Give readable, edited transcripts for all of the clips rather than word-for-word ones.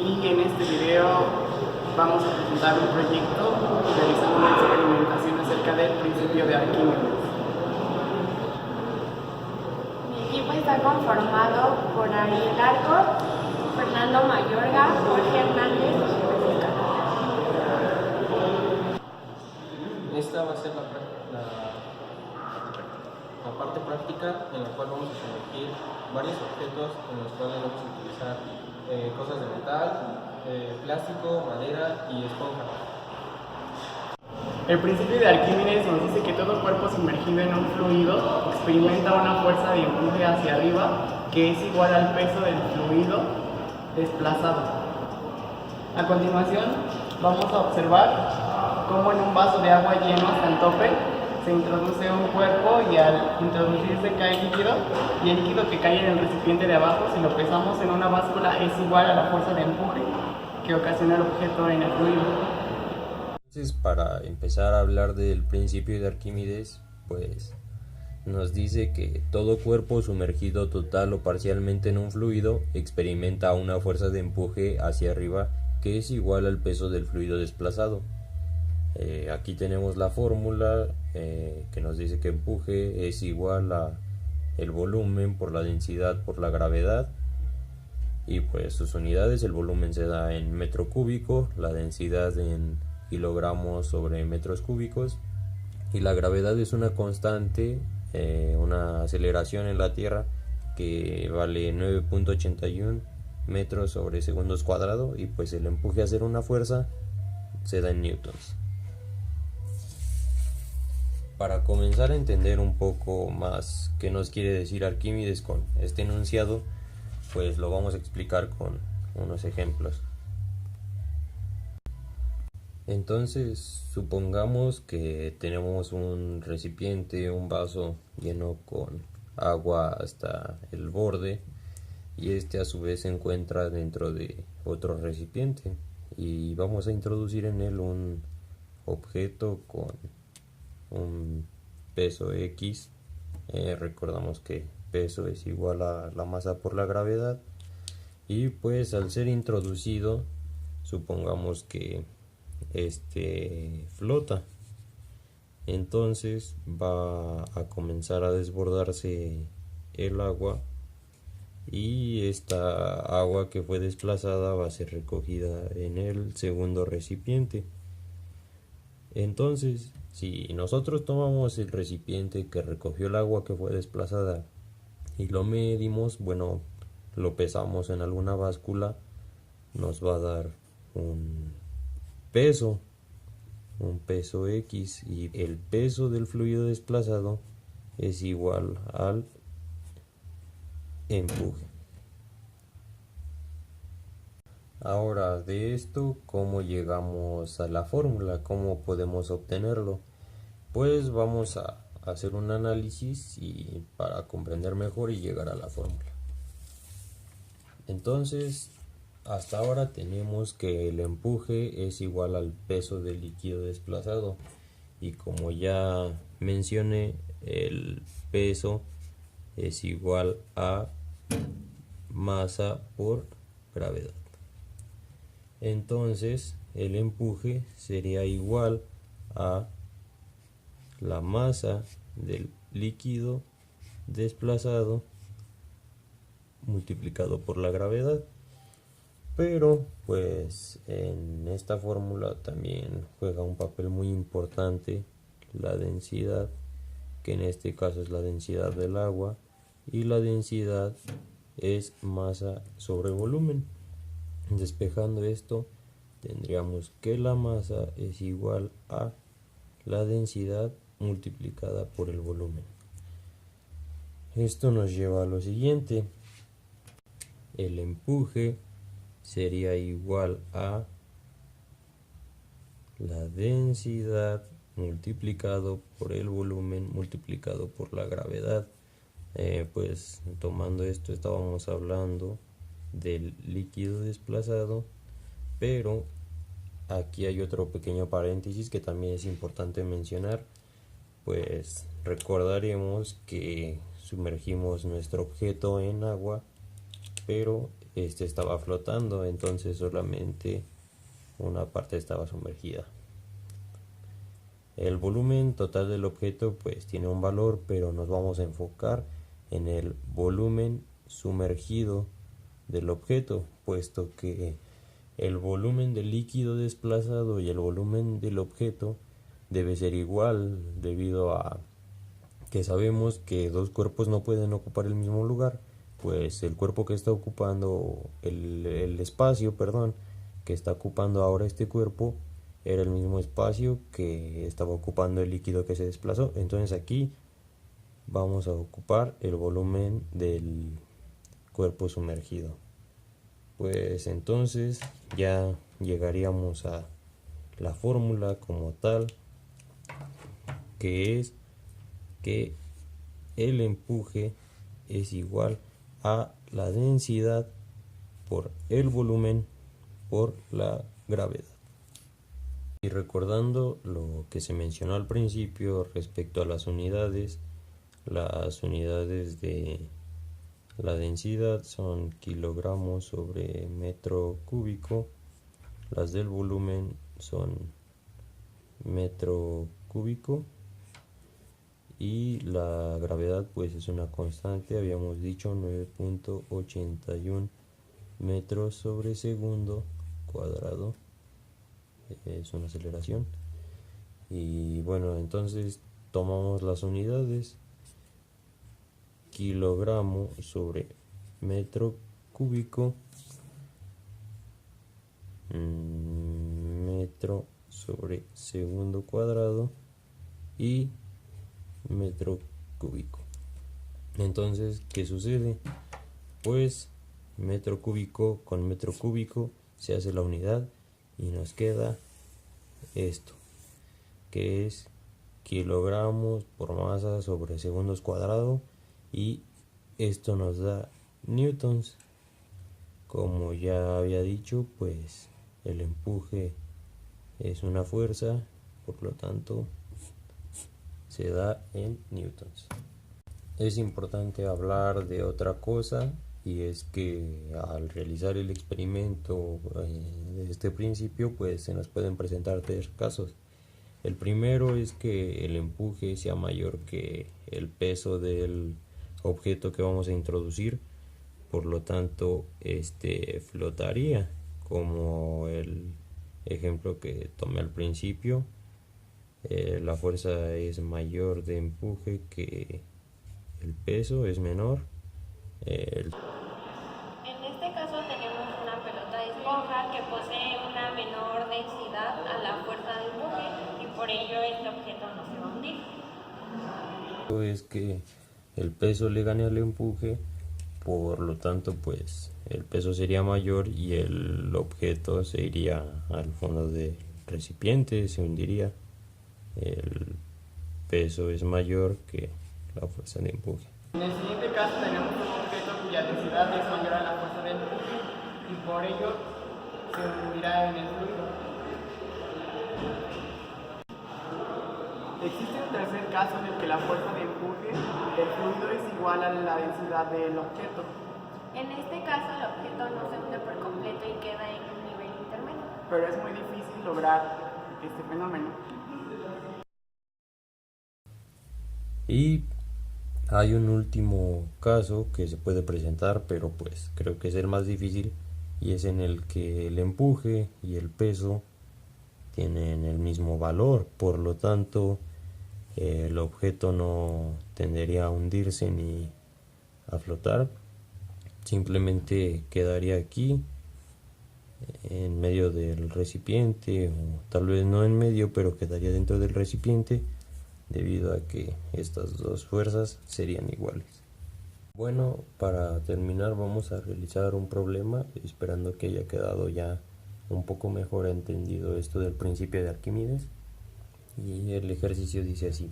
y en este video vamos a presentar un proyecto realizando una experimentación acerca del principio de Arquímedes. Mi equipo está conformado por Ariel Arco, Fernando Mayorga, Jorge Hernández y Jessica. Esta va a ser la parte práctica en la cual vamos a sumergir varios objetos en los cuales vamos a utilizar cosas de metal, plástico, madera y esponja. El principio de Arquímedes nos dice que todo cuerpo sumergido en un fluido experimenta una fuerza de empuje hacia arriba que es igual al peso del fluido desplazado. A continuación vamos a observar cómo en un vaso de agua lleno hasta el tope se introduce un cuerpo y al introducirse cae líquido, y el líquido que cae en el recipiente de abajo, si lo pesamos en una báscula, es igual a la fuerza de empuje que ocasiona el objeto en el fluido. Entonces, para empezar a hablar del principio de Arquímedes, pues nos dice que todo cuerpo sumergido total o parcialmente en un fluido experimenta una fuerza de empuje hacia arriba que es igual al peso del fluido desplazado. Aquí tenemos la fórmula que nos dice que empuje es igual a el volumen por la densidad por la gravedad, y pues sus unidades: el volumen se da en metro cúbico, la densidad en kilogramos sobre metros cúbicos, y la gravedad es una constante, una aceleración en la Tierra que vale 9.81 metros sobre segundos cuadrados, y pues el empuje a hacer una fuerza se da en newtons. Para comenzar a entender un poco más qué nos quiere decir Arquímedes con este enunciado, pues lo vamos a explicar con unos ejemplos. Entonces, supongamos que tenemos un recipiente, un vaso lleno con agua hasta el borde, y este a su vez se encuentra dentro de otro recipiente, y vamos a introducir en él un objeto con un peso X. Recordamos que peso es igual a la masa por la gravedad, y pues al ser introducido, supongamos que flota. Entonces va a comenzar a desbordarse el agua, y esta agua que fue desplazada va a ser recogida en el segundo recipiente. Entonces, si nosotros tomamos el recipiente que recogió el agua que fue desplazada y lo medimos, bueno, lo pesamos en alguna báscula, nos va a dar un peso X, y el peso del fluido desplazado es igual al empuje. Ahora, de esto, ¿cómo llegamos a la fórmula? ¿Cómo podemos obtenerlo? Pues vamos a hacer un análisis y para comprender mejor y llegar a la fórmula. Entonces, hasta ahora tenemos que el empuje es igual al peso del líquido desplazado, y como ya mencioné, el peso es igual a masa por gravedad. Entonces el empuje sería igual a la masa del líquido desplazado multiplicado por la gravedad. Pero pues en esta fórmula también juega un papel muy importante la densidad, que en este caso es la densidad del agua, y la densidad es masa sobre volumen. Despejando esto, tendríamos que la masa es igual a la densidad multiplicada por el volumen. Esto nos lleva a lo siguiente: el empuje sería igual a la densidad multiplicado por el volumen multiplicado por la gravedad. Pues tomando esto, estábamos hablando del líquido desplazado, pero aquí hay otro pequeño paréntesis que también es importante mencionar. Pues recordaremos que sumergimos nuestro objeto en agua pero este estaba flotando, entonces solamente una parte estaba sumergida. El volumen total del objeto pues tiene un valor, pero nos vamos a enfocar en el volumen sumergido del objeto, puesto que el volumen del líquido desplazado y el volumen del objeto debe ser igual, debido a que sabemos que dos cuerpos no pueden ocupar el mismo lugar, pues el cuerpo que está ocupando el espacio, perdón, que está ocupando ahora este cuerpo era el mismo espacio que estaba ocupando el líquido que se desplazó. Entonces aquí vamos a ocupar el volumen del cuerpo sumergido. Pues entonces ya llegaríamos a la fórmula como tal, que es que el empuje es igual a la densidad por el volumen por la gravedad. Y recordando lo que se mencionó al principio respecto a las unidades de la densidad son kilogramos sobre metro cúbico, las del volumen son metro cúbico, y la gravedad pues es una constante, habíamos dicho 9.81 metros sobre segundo cuadrado, es una aceleración. Y bueno, entonces tomamos las unidades, kilogramo sobre metro cúbico, metro sobre segundo cuadrado y metro cúbico. Entonces, ¿qué sucede? Pues metro cúbico con metro cúbico se hace la unidad y nos queda esto, que es kilogramos por masa sobre segundos cuadrado, y esto nos da newtons. Como ya había dicho, pues el empuje es una fuerza, por lo tanto se da en newtons. Es importante hablar de otra cosa, y es que al realizar el experimento de este principio pues se nos pueden presentar tres casos. El primero es que el empuje sea mayor que el peso del objeto que vamos a introducir, por lo tanto este flotaría, como el ejemplo que tomé al principio. La fuerza es mayor de empuje que el peso es menor. En este caso tenemos una pelota de esponja que posee una menor densidad a la fuerza de empuje, y por ello este objeto no se va a hundir. Es que el peso le gane al empuje, por lo tanto pues el peso sería mayor y el objeto se iría al fondo del recipiente, se hundiría. El peso es mayor que la fuerza de empuje. En el siguiente caso tenemos un objeto cuya densidad es mayor a la fuerza de empuje y por ello se hundirá en el fluido. Existe un tercer caso en el que la fuerza de empuje del fluido es igual a la densidad del objeto. En este caso el objeto no se hunde por completo y queda en un nivel intermedio. Pero es muy difícil lograr este fenómeno. Y hay un último caso que se puede presentar, pero pues creo que es el más difícil, y es en el que el empuje y el peso tienen el mismo valor, por lo tanto el objeto no tendería a hundirse ni a flotar, simplemente quedaría aquí en medio del recipiente, o tal vez no en medio, pero quedaría dentro del recipiente, debido a que estas dos fuerzas serían iguales. Bueno, para terminar vamos a realizar un problema, esperando que haya quedado ya un poco mejor entendido esto del principio de Arquímedes. Y el ejercicio dice así: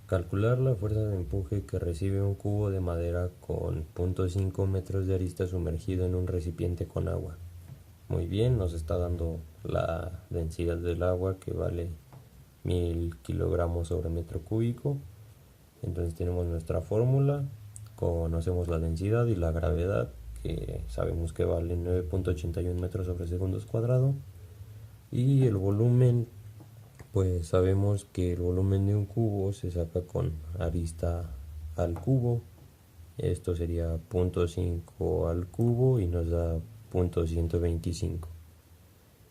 calcular la fuerza de empuje que recibe un cubo de madera con 0.5 metros de arista sumergido en un recipiente con agua. Muy bien, nos está dando la densidad del agua, que vale 1000 kilogramos sobre metro cúbico. Entonces tenemos nuestra fórmula, conocemos la densidad y la gravedad, que sabemos que vale 9.81 metros sobre segundos cuadrado, y el volumen, pues sabemos que el volumen de un cubo se saca con arista al cubo. Esto sería 0.5 al cubo y nos da 0.125.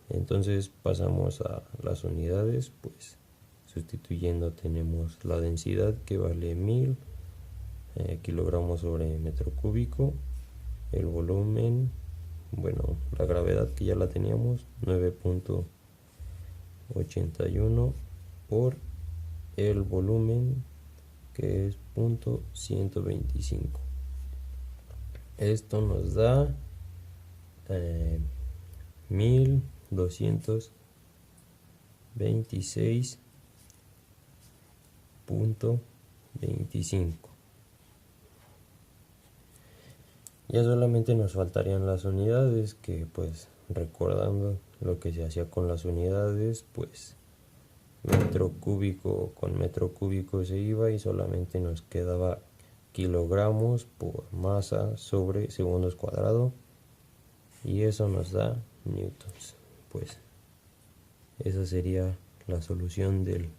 Entonces pasamos a las unidades, pues sustituyendo tenemos la densidad, que vale 1000 kilogramos sobre metro cúbico. El volumen, bueno, la gravedad, que ya la teníamos, 9.81 por el volumen, que es 0.125. Esto nos da 1226.25. Ya solamente nos faltarían las unidades, que pues recordando lo que se hacía con las unidades, pues metro cúbico con metro cúbico se iba y solamente nos quedaba kilogramos por masa sobre segundos cuadrado, y eso nos da newtons. Pues esa sería la solución del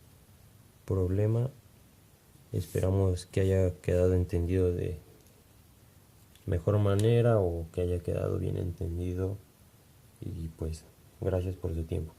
problema. Esperamos que haya quedado entendido de mejor manera, o que haya quedado bien entendido, y pues gracias por su tiempo.